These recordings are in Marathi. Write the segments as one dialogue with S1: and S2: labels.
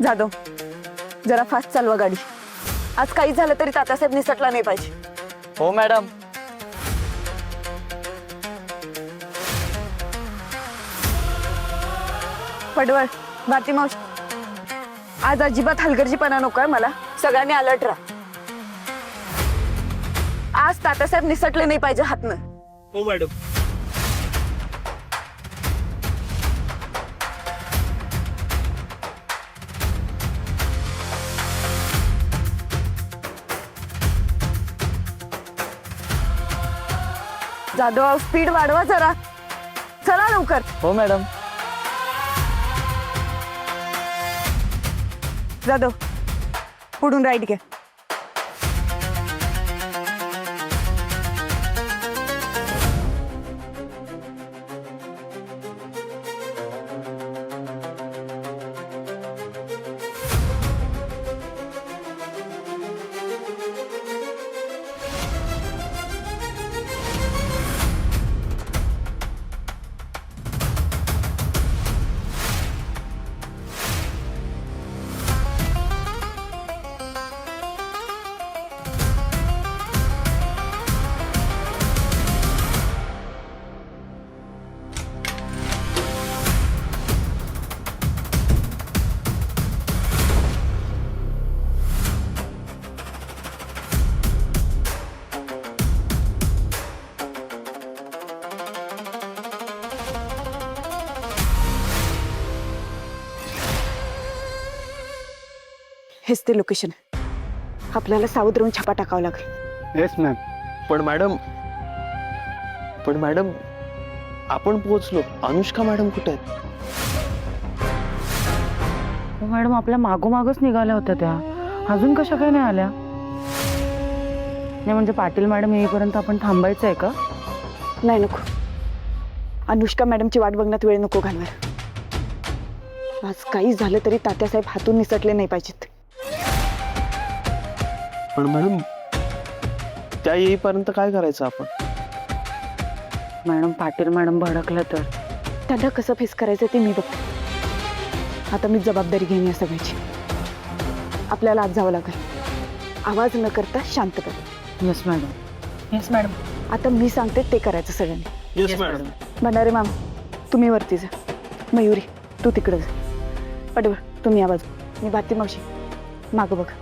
S1: जाधव, जरा फास्ट चालवा गाडी. आज काही झालं तरी तात्यासाहेब निसटला नाही पाहिजे.
S2: हो मॅडम.
S1: पडवळ, भारती मावशी, आज अजिबात हलगर्जीपणा नकोय मला. सगळ्यांनी अलर्ट राहा. आज तात्यासाहेब निसटले नाही पाहिजे हातनं.
S2: हो मॅडम.
S1: जाधव, स्पीड वाढवा जरा. चला लवकर.
S2: हो मॅडम.
S1: जाधव, पुढून राईट घ्या. हेच ते लोकेशन. आपल्याला सावध राहून छापा टाकावा लागेल.
S3: Yes ma'am.
S4: पण मॅडम आपण पोहोचलो. अनुष्का मॅडम कुठे आहेत?
S5: मॅडम आपल्या मागोमागच निघाल्या होत्या त्या. अजून कशा काय नाही आल्या? नाही म्हणजे पाटील मॅडम येईपर्यंत आपण थांबायचं आहे का?
S1: नाही, नको. अनुष्का मॅडमची वाट बघण्यात वेळ नको घालवायला. आज काही झालं तरी तात्यासाहेब हातून निसटले नाही पाहिजेत.
S4: पण मॅडम त्या येईपर्यंत काय करायचं आपण?
S5: मॅडम पाटील मॅडम भडकलं तर?
S1: त्यांना कसं फेस करायचं ते मी बघते. आता मी जबाबदारी घेईन या सगळ्याची. आपल्याला आज जावं लागेल. आवाज न करता शांतपणे.
S5: Yes madam. Yes madam.
S1: आता मी सांगते ते करायचं सगळ्यांनी.
S4: Yes madam.
S1: भंडारे मामा, तुम्ही वरती जा. मयुरी, तू तिकडं जा. पडवळ, तुम्ही या बाजू. मी भारती मावशी, मागं बघा.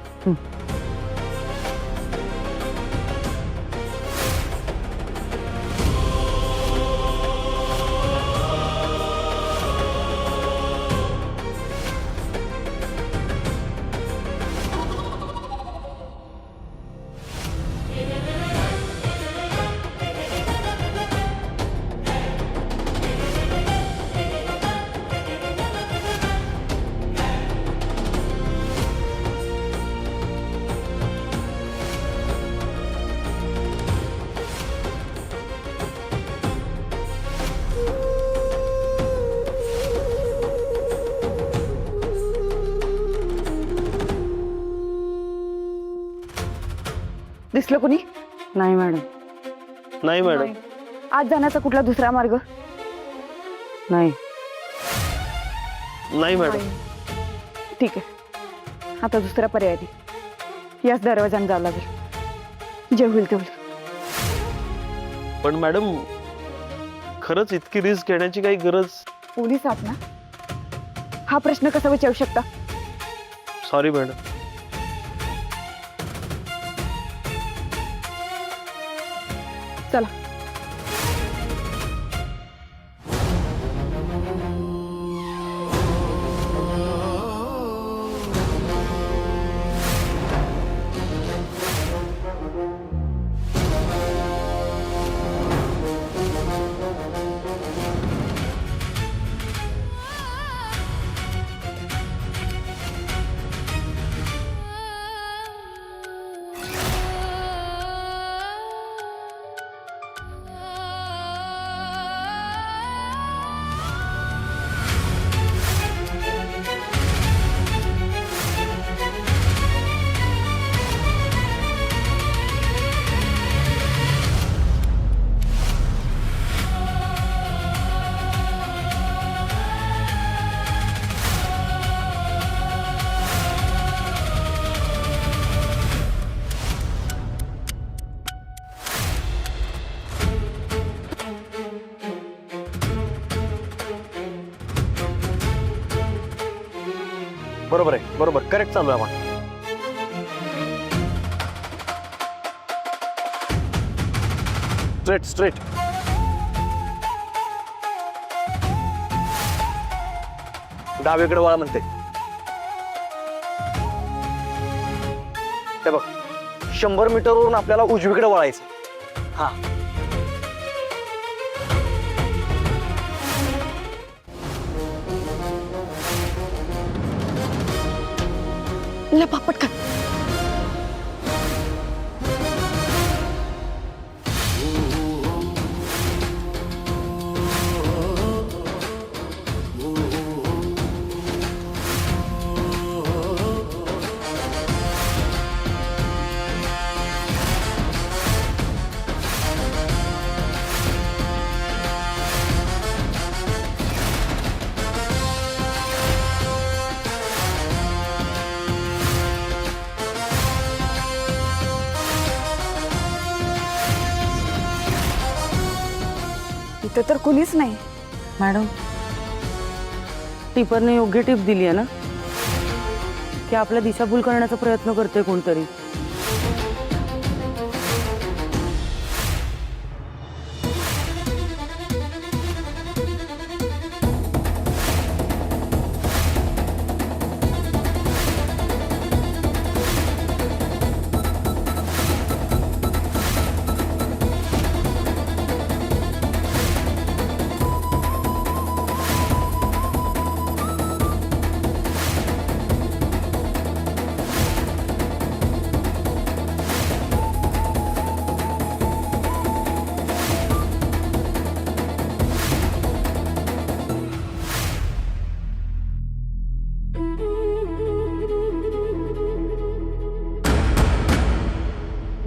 S1: दिसलं कुणी?
S5: नाही मॅडम.
S4: नाही मॅडम.
S1: आज जाण्याचा कुठला दुसरा मार्ग?
S5: नाही.
S4: नाही मॅडम.
S1: ठीक आहे, आता दुसरा पर्याय नाही. याच दरवाजाने जावं लागेल. जे होईल ते होईल.
S4: पण मॅडम खरंच इतकी रिस्क घेण्याची काही गरज?
S1: पोलीस आहात ना, हा प्रश्न कसा विचारू शकता?
S4: Sorry madam.
S1: चला.
S3: बरोबर आहे, बरोबर, करेक्ट चालू आहे आपण. Straight straight. डावीकडे वळा म्हणते. हे बघ, 100 मीटरवरून आपल्याला उजवीकडे वळायचं. हा,
S1: लपा पटकन. इथं तर कुणीच नाही.
S5: मॅडम, टिपरने योग्य टिप दिली आहे ना की आपल्या दिशाभूल करण्याचा प्रयत्न करते कोणतरी.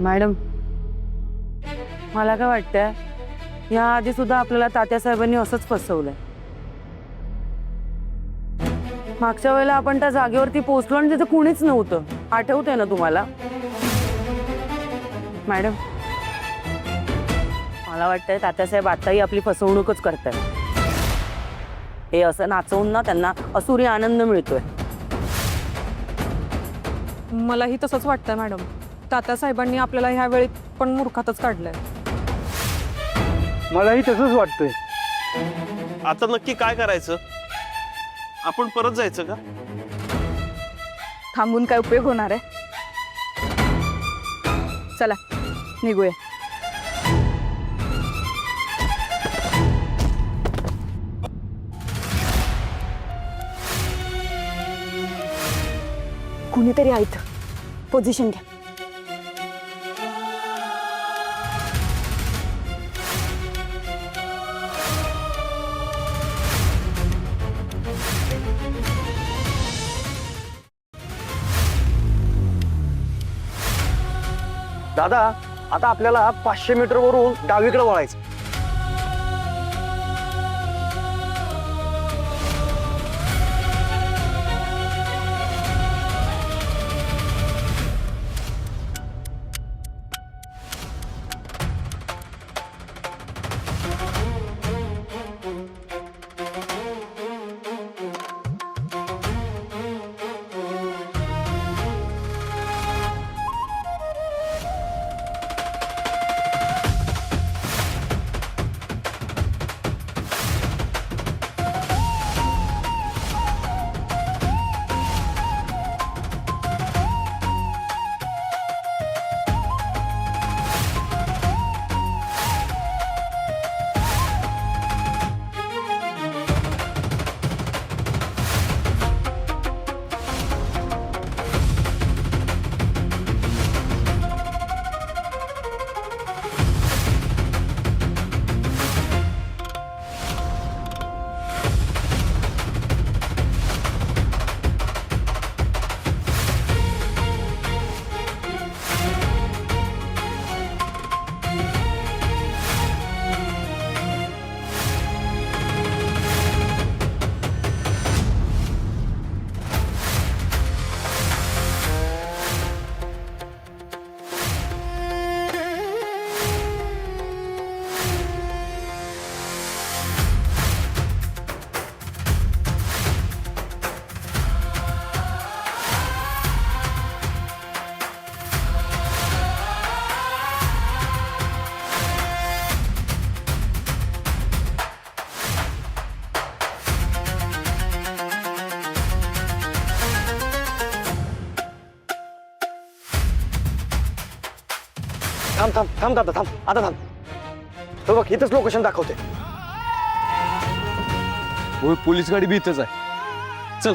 S5: मॅडम, मला काय वाटतंय, या आधी सुद्धा आपल्याला तात्यासाहेबांनी असंच फसवलंय. मागच्या वेळेला आपण त्या जागेवरती पोहोचलो आणि तिथे कुणीच नव्हतं. आठवतंय ना तुम्हाला? मॅडम, मला वाटतंय तात्यासाहेब आताही आपली फसवणूकच करतायत. हे असं नाचवून ना त्यांना असुरी आनंद मिळतोय.
S6: मलाही तसंच वाटतंय मॅडम. तात्यासाहेबांनी आपल्याला ह्या वेळी पण मूर्खातच काढलंय.
S3: मलाही तसंच वाटतंय.
S4: आता नक्की काय करायचं? आपण परत जायचं का?
S1: थांबून काय उपयोग होणार आहे? चला निघूया. कुणीतरी आहे इथं. पोझिशन घ्या.
S3: दादा, आता आपल्याला 500 मीटरवरून डावीकडे वळायचं. थांब थांब थांब दादा थांब आता थांब. तो बघ इथंच लोकेशन दाखवते.
S7: होय पोलीस गाडी बी इथंच आहे. चल.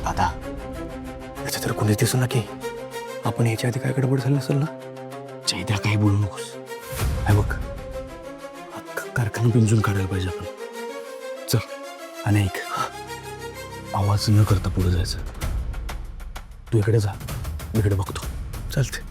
S8: दादा याचं तर कोणीच दिसू ना की आपण याच्या आधी काय गडबड झाली असेल ना. चैत्या काही बोलू नकोस. काय बघ अख्खा कारखाना पिंजून काढायला पाहिजे आपण. चल आणि ऐक आवाज न करता पुढे जायचं. तू इकडे जा मी इकडे बघतो. चालते.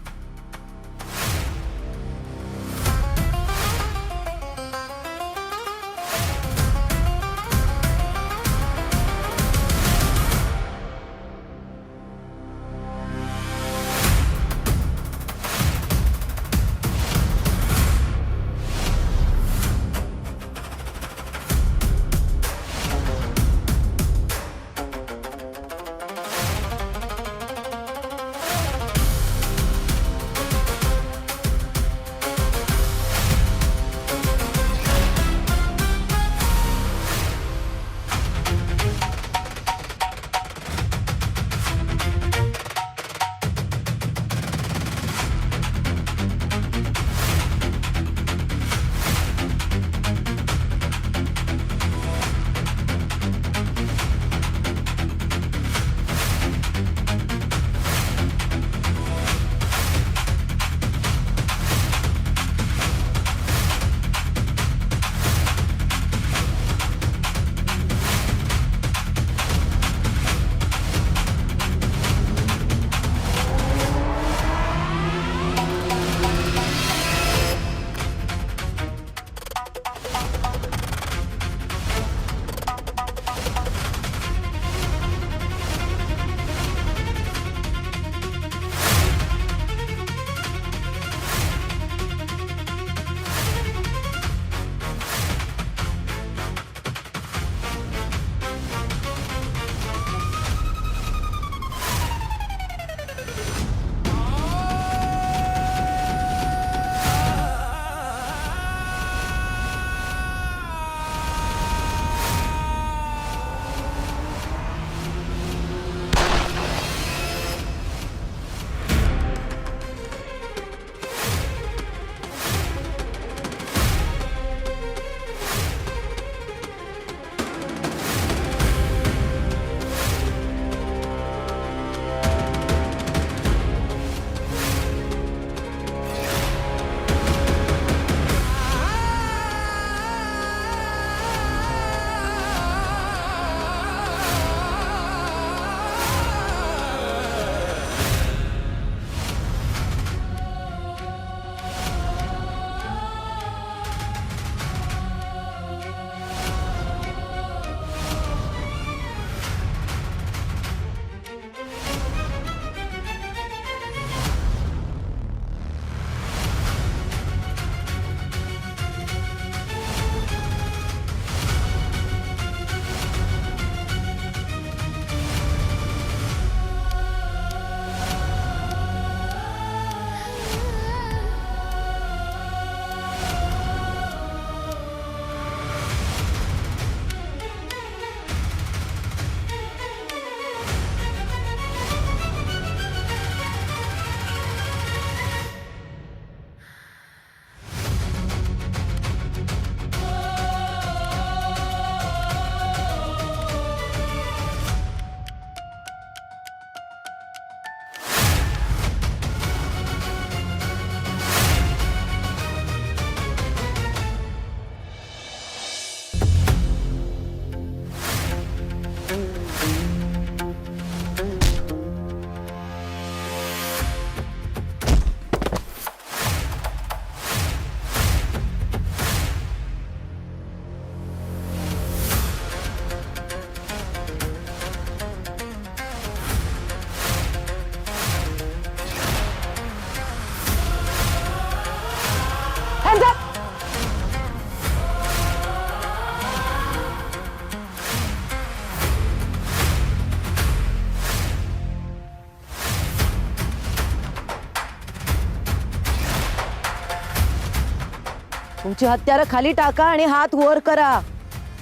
S9: तुमची हत्यारं खाली टाका आणि हात वर करा.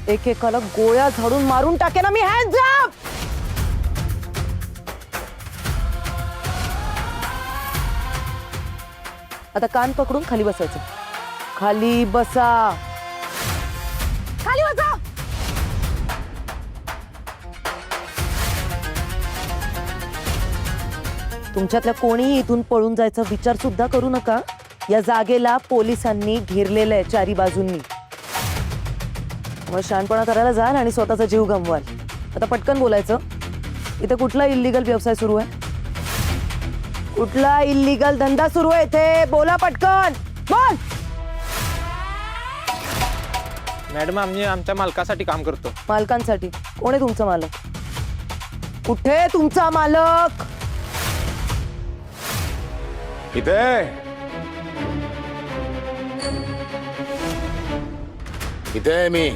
S9: एकेकाला गोळ्या झाडून मारून टाकेन मी. Hands up. आता कान पकडून खाली बसायचं. खाली बसा. खाली बसा. तुमच्यातल्या कोणीही इथून पळून जायचा विचार सुद्धा करू नका. या जागेला पोलिसांनी घेरलेलं आहे चारी बाजूंनी. मग शहाणपणा करायला जाल आणि स्वतःचा जीव गमवाल. आता पटकन बोलायचं. इथे कुठला इल्लीगल व्यवसाय सुरू आहे? कुठला इल्लीगल धंदा सुरू आहे इथे? बोला पटकन. बोल.
S2: मॅडम आम्ही आमच्या मालकासाठी काम करतो.
S9: मालकांसाठी? कोण आहे तुमचा मालक? कुठे तुमचा मालक?
S8: इथे इथे आहे मी.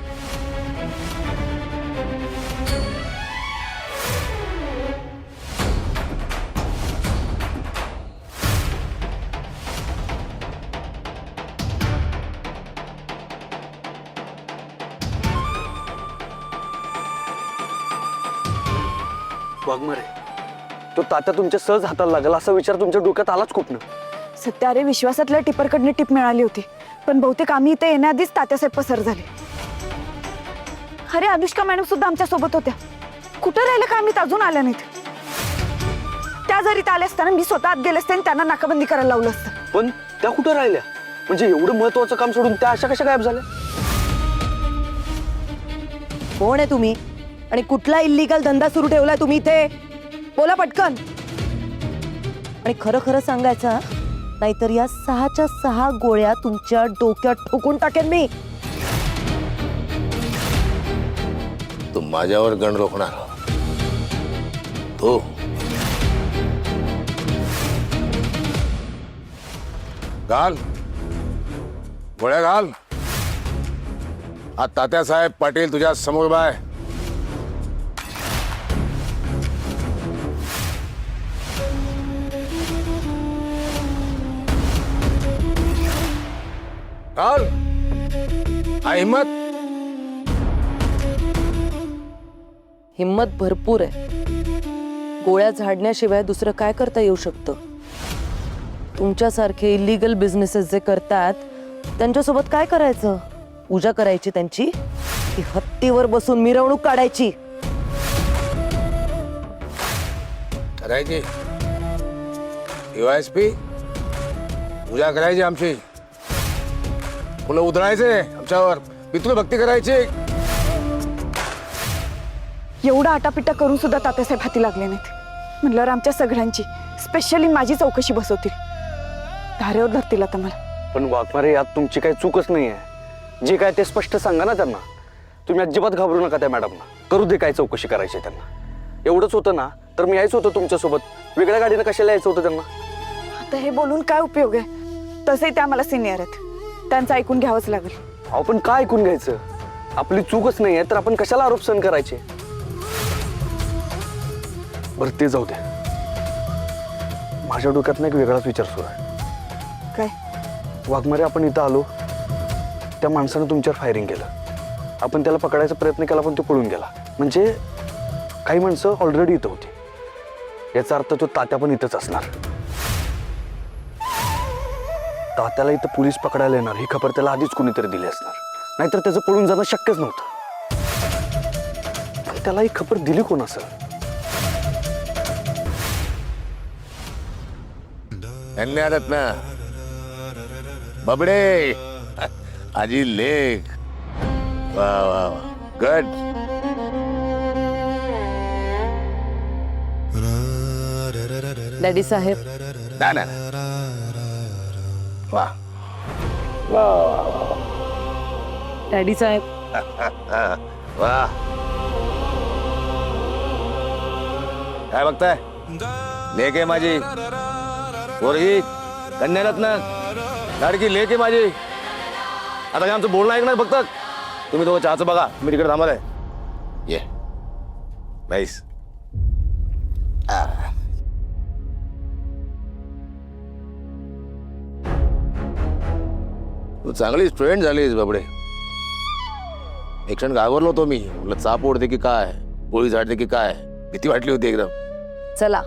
S3: वाघमारे, तो तात्या तुमच्या सहज हाताला लागला असा विचार तुमच्या डोक्यात आलाच कुठनं?
S1: सत्य, अरे विश्वासातल्या टिपरकडनं टिप मिळाली होती, पण बहुतेक आम्ही इथे येण्याआधीच तात्यासाहेब पसार झाले. अरे अनुष्का मॅडम सुद्धा आमच्या सोबत होत्या. कुठं राहिलं का आम्ही अजून आल्या नाहीत. त्या जरी आल्या असताना मी स्वतः आत गेले असते आणि त्यांना नाकाबंदी करायला लावलं असतं.
S3: पण त्या कुठं राहिल्या? म्हणजे एवढं महत्वाचं काम सोडून त्या अशा कशा गायब झाल्या?
S9: कोण आहे तुम्ही आणि कुठला इल्लीगल धंदा सुरू ठेवलाय तुम्ही इथे? बोला पटकन. आणि खरं खरं सांगायचं, नाहीतर या 6च्या 6 गोळ्या तुमच्या डोक्यात ठोकून टाकेन मी.
S8: तू माझ्यावर गण रोखणार? तू घाल गोळ्या घाल. हा तात्यासाहेब पाटील तुझ्या समोर उभा आहे. घाल. हा हिम्मत.
S9: हिम्मत भरपूर आहे. गोळ्या झाडण्याशिवाय दुसरं काय करता येऊ शकतं? तुमच्यासारखे इलिगल बिझनेसेस जे करतात त्यांच्यासोबत काय करायचं? पूजा करायची त्यांची की हत्तीवर बसून मिरवणूक काढायची?
S8: करायची USP पूजा करायची आमची. मुलं उधळायचे आमच्यावर, पितृभक्ती करायची.
S1: एवढा आटापिटा करून सुद्धा तात्यासाहेब हाती लागले नाहीत. म्हटल्यावर आमच्या सगळ्यांची, स्पेशली माझी चौकशी बसवतील. धारेवर धरतील आता मला.
S3: पण वाघमारे, यात तुमची काही चूकच नाही आहे. जे काय ते स्पष्ट सांगा ना त्यांना. तुम्ही अजिबात घाबरू नका त्या मॅडमना. करू दे काय चौकशी करायची त्यांना. एवढंच होतं ना तर मी यायचं होतं तुमच्यासोबत. वेगळ्या गाडीनं कशाला यायचं होतं त्यांना?
S1: आता हे बोलून काय उपयोग आहे? तसे त्या मला सिनियर आहेत, त्यांचं ऐकून घ्यावंच लागेल.
S3: अहो पण काय ऐकून घ्यायचं? आपली चूकच नाही आहे तर आपण कशाला आरोप सहन करायचे? बरं ते जाऊ दे. माझ्या डोक्यात एक वेगळाच विचार सुरू आहे.
S1: काय?
S3: वाघमारे, आपण इथं आलो, त्या माणसानं तुमच्यावर फायरिंग केलं. आपण त्याला पकडायचा प्रयत्न केला पण तो पळून गेला. म्हणजे काही माणसं ऑलरेडी इथं होती. याचा अर्थ तो तात्या पण इथंच असणार. तात्याला इथं पोलीस पकडायला येणार ही खबर त्याला आधीच कुणीतरी दिली असणार, नाहीतर त्याचं पळून जाणं शक्यच नव्हतं. पण त्याला ही खबर दिली कोण असेल?
S8: त्यांनी आदत ना बबडे आजी लेख. वा वा वा, गुड.
S9: डॅडी साहेब.
S8: ना ना वा वा
S9: डॅडी साहेब.
S8: वा. काय बघताय? लेक आहे माझी पोरगी, कन्यारत्न, लाडकी लेक आहे माझी. आता काय आमचं बोलणं ऐकणार फक्त? तुम्ही दोघं चहाचं बघा, मी तिकडे थांबत आहे. ये नाईस.
S10: तू चांगली स्टुडंट झालीस बाबडे. एक क्षण घाबरलो होतो मी, म्हटलं चाप ओढते की काय, पोळी झाडते की काय, भीती वाटली होती एकदम.
S9: चला,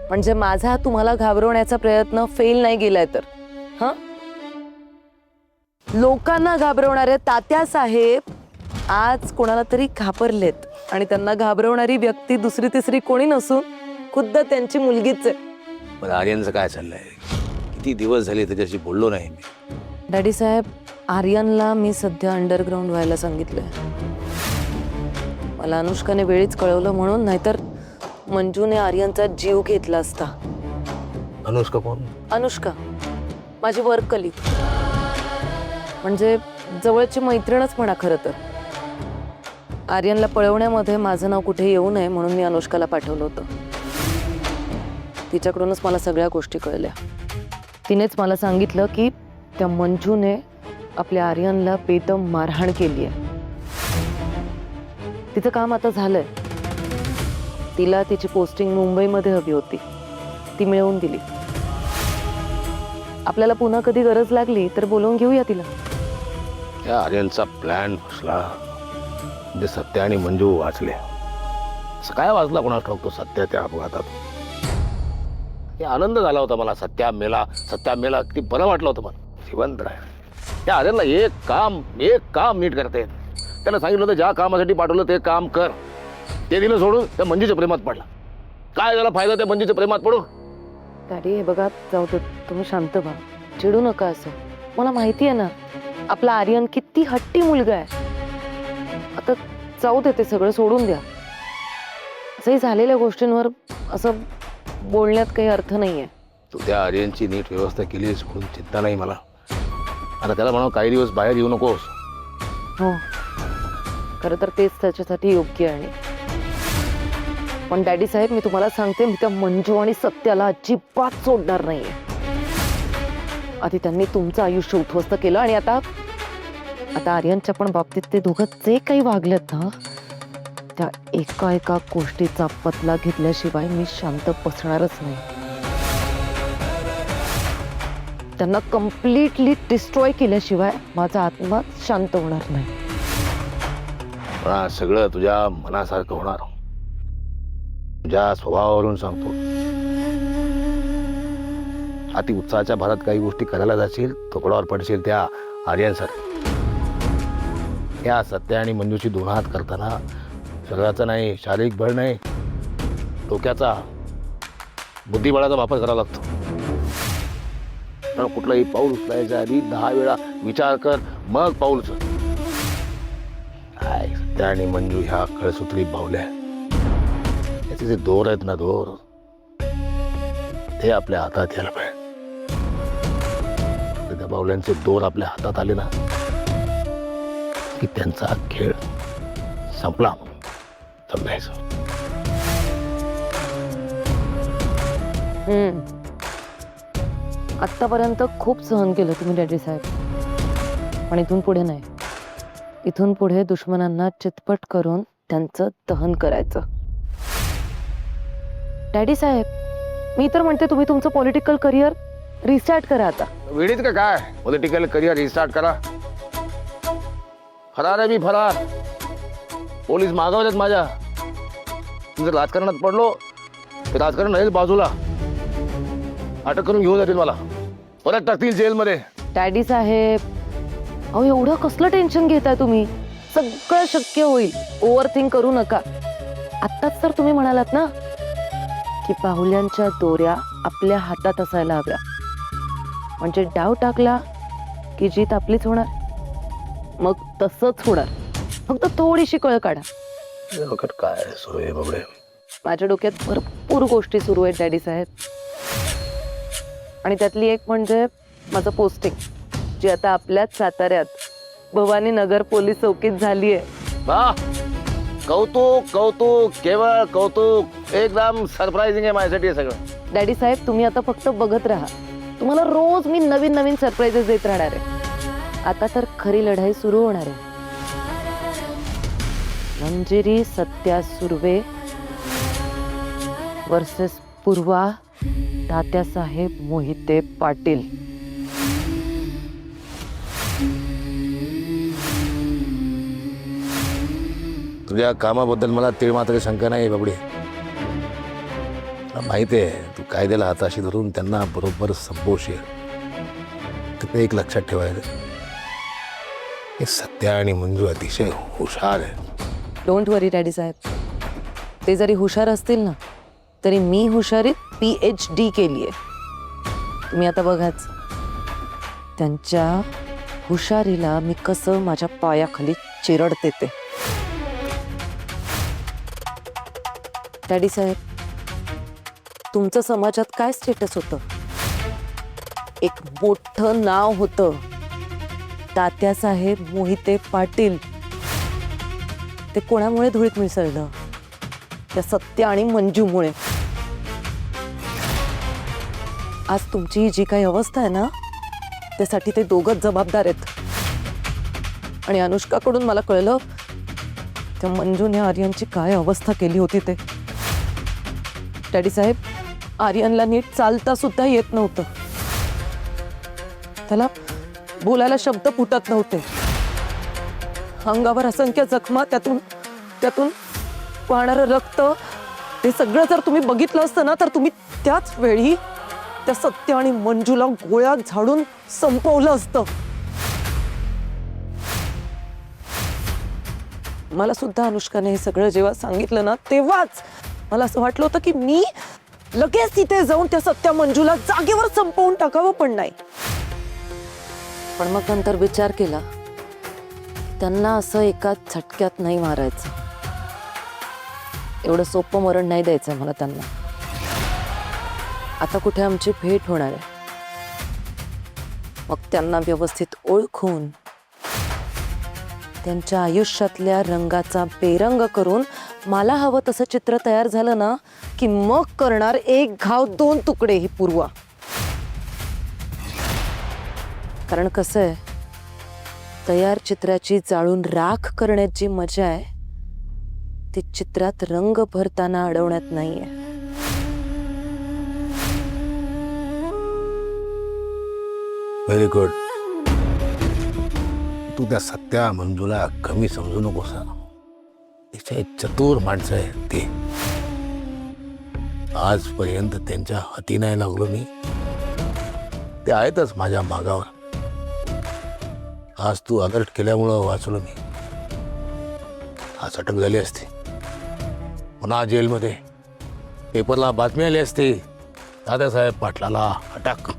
S9: म्हणजे माझा तुम्हाला घाबरवण्याचा प्रयत्न फेल नाही गेलाय तर. हा, लोकांना घाबरवणारे तात्या साहेब आज कोणाला तरी घाबरलेत आणि त्यांना घाबरवणारी व्यक्ती दुसरी तिसरी कोणी नसून खुद्द त्यांची मुलगीच आहे.
S10: पण आर्यनचं काय चाललंय? किती दिवस झाले त्याच्याशी बोललो नाही मी.
S9: डॅडी साहेब, आर्यनला मी सध्या अंडरग्राऊंड व्हायला सांगितलंय. मला अनुष्काने वेळीच कळवलं म्हणून, नाहीतर मंजूने आर्यनचा जीव घेतला असता.
S10: अनुष्का कोण?
S9: अनुष्का माझी वर्क कलीग, म्हणजे जवळची मैत्रीणच म्हणा खरं तर. आर्यनला पळवण्यामध्ये माझं नाव कुठे येऊ नये म्हणून मी अनुष्काला पाठवलं होतं. तिच्याकडूनच मला सगळ्या गोष्टी कळल्या. तिनेच मला सांगितलं की त्या मंजूने आपल्या आर्यनला बेदम मारहाण केली आहे. तिचं काम आता झालंय. तिला तिची पोस्टिंग मुंबईमध्ये हवी होती, ती मिळवून दिली. आपल्याला पुन्हा कधी गरज लागली तर बोलवून घेऊया तिला.
S10: या आर्यनचा प्लॅन फसला म्हणजे सत्या आणि मंजू वाचले. असं काय वाचला कोणाला ठाऊक तो सत्या त्या अपघातात. हे आनंद झाला होता मला, सत्या मेला किती बरं वाटलं होतं मला. जिवंत राहिला. त्या आर्यनला एक काम नीट करते. त्याला सांगितलं होतं ज्या कामासाठी पाठवलं ते काम कर. ते दिलं सोडून त्या मंजूच्या प्रेमात पडला. काय झाला फायदा त्या मंजूच्या प्रेमात पडून?
S9: डॅडी, हे बघा, जाऊ दे, तुम्ही शांत व्हा, चिडू नका असं. मला माहिती आहे ना आपला आर्यन किती हट्टी मुलगा आहे. आता जाऊ दे, ते सगळं सोडून द्या. असंही झालेल्या गोष्टींवर असं बोलण्यात काही अर्थ नाहीये.
S10: तू त्या आर्यनची नीट व्यवस्था केलीस म्हणून चिंता नाही मला. आता त्याला म्हणा काही दिवस बाहेर येऊ नकोस.
S9: हो, खरं तर तेच त्याच्यासाठी योग्य आहे. पण डॅडी साहेब, मी तुम्हाला सांगते, मी त्या मंजू आणि सत्याला अजिबात सोडणार नाहीये. आधी त्यांनी तुमचं आयुष्य उद्ध्वस्त केलं आणि आता आर्यनच्या पण बाबतीत ते दोघं जे काही वागलेत ना, त्या एका गोष्टीचा बदला घेतल्याशिवाय मी शांत बसणारच नाही. त्यांना कम्प्लिटली डिस्ट्रॉय केल्याशिवाय माझा आत्मा शांत होणार नाही.
S10: पण सगळं तुझ्या मनासारखं होणार. तुझ्या स्वभावावरून सांगतो. अति उत्साहाच्या भरात काही गोष्टी करायला जाशील, तुकडावर पडशील त्या आर्यनसारखं. या सत्या आणि मंजूची दोन हात करताना शरीराचा नाही, शारीरिक बळ नाही, डोक्याचा, बुद्धिबळाचा वापर करावा लागतो. पण कुठलाही पाऊल उचलायच्या आधी 10 वेळा विचार कर, मग पाऊल उचल. काय सत्या आणि मंजू ह्या खळसूत्री बावल्या, याचे जे दोर आहेत ना, दोर, ते आपल्या हातात यायला पाहिजे. त्या बावल्यांचे दोर आपल्या हातात आले ना की त्यांचा खेळ संपला समजायचं.
S9: आत्तापर्यंत खूप सहन केलं तुम्ही डॅडी साहेब, पण इथून पुढे नाही. इथून पुढे दुश्मनांना चितपट करून त्यांचं दहन करायचं. डॅडी साहेब, मी तर म्हणते तुम्ही तुमचं पॉलिटिकल करिअर रिस्टार्ट करा आता.
S10: वेळीत का काय पॉलिटिकल करिअर रिस्टार्ट करा? फरार आहे मी, फरार. पोलीस मागवलेत माझ्या. जर राजकारणात पडलो तर राजकारण नाहीच बाजूला, अटक करून घेऊन जातील मला, परत टाकतील जेलमध्ये.
S9: डॅडी साहेब, अहो एवढं कसलं टेन्शन घेताय तुम्ही? सगळं शक्य होईल, ओव्हरथिंक करू नका. आत्ताच तर तुम्ही म्हणालात ना की बाहुल्यांच्या दोऱ्या आपल्या हातात असायला हव्या, म्हणजे डाव टाकला की जीत आपलीच होणार. मग तसंच होणार, फक्त थोडीशी कळ काढा.
S10: काय सुरू आहे बाबडे?
S9: माझ्या डोक्यात भरपूर गोष्टी सुरू आहेत डॅडी साहेब, आणि त्यातली एक म्हणजे माझं पोस्टिंग, जी आता आपल्याच साताऱ्यात भवानी नगर पोलीस चौकीत झाली आहे.
S10: वाह, कौतुक कौतुक, केवळ कौतुक. एकदम सरप्राइझिंग आहे माझ्यासाठी हे सगळं.
S9: डॅडी साहेब, तुम्ही आता फक्त बघत राहा. तुम्हाला रोज मी नवीन नवीन सरप्राईजेस देत राहणार आहे. आता तर खरी लढाई सुरू होणार आहे. मंजिरी सत्या सुर्वे वर्सेस पूर्वा तात्यासाहेब मोहिते पाटील.
S10: तुझ्या कामाबद्दल मला तीळ मात्र शंका नाही बाबडी. मला माहिती आहे तू कायद्याला हाताशी धरून त्यांना बरोबर संपवशील. तर एक लक्षात ठेवायचं, हे सत्या आणि मंजू अतिशय हुशार आहे.
S9: डोंट वरी डॅडी साहेब, ते जरी हुशार असतील ना तरी मी हुशारीत PhD केली आहे. तुम्ही आता बघाच त्यांच्या हुशारीला मी कसं माझ्या पायाखाली चिरडते ते. डॅडी साहेब, तुमचं समाजात काय स्टेटस होतं? एक मोठं नाव होतं, तात्यासाहेब मोहिते पाटील. ते कोणामुळे धुळीत मिसळलं? त्या सत्या आणि मंजूमुळे. आज तुमची जी काही अवस्था आहे ना त्यासाठी ते दोघंच जबाबदार आहेत. आणि अनुष्काकडून मला कळलं त्या मंजूने आर्यनची काय अवस्था केली होती ते. डॅडी साहेब, आर्यनला नीट चालता सुद्धा येत नव्हतं. त्याला बोलायला शब्द फुटत नव्हते. अंगावर असंख्य जखमा, त्यातून वाहणारं रक्त, ते सगळं जर तुम्ही बघितलं असतं ना तर तुम्ही त्याच वेळी त्या सत्य आणि मंजूला गोळ्या झाडून संपवलं असतं. मला सुद्धा अनुष्काने हे सगळं जेव्हा सांगितलं ना तेव्हाच मला असं वाटलं होतं की मी लगेच तिथे जाऊन त्या सत्या मंजूला जागेवर संपवून टाकावं, पण नाही. पण मग नंतर विचार केला, त्यांना असं एका झटक्यात नाही मारायचं. एवढं सोपं मरण नाही द्यायचं मला त्यांना. आता कुठे आमची भेट होणार आहे, मग त्यांना व्यवस्थित ओळखून त्यांच्या आयुष्यातल्या रंगाचा बेरंग करून मला हवं तसं चित्र तयार झालं ना की मग करणार एक घाव दोन तुकडे ही पूर्वा. कारण कसं आहे, तयार चित्राची जाळून राख करण्यात जी मजा आहे ती चित्रात रंग भरताना अडवण्यात नाहीये.
S10: Very good. तू त्या सत्या मंजूला कमी समजू नकोस. तिच्या चतुर माणसं आहे ते. आजपर्यंत त्यांच्या हाती नाही लागलो मी. ते आहेतच माझ्या मागावर. आज तू अलर्ट केल्यामुळं वाचलो मी. आज अटक झाली असती, पुन्हा जेलमध्ये पेपरला बातमी आली असती, दादासाहेब पाटलाला अटक.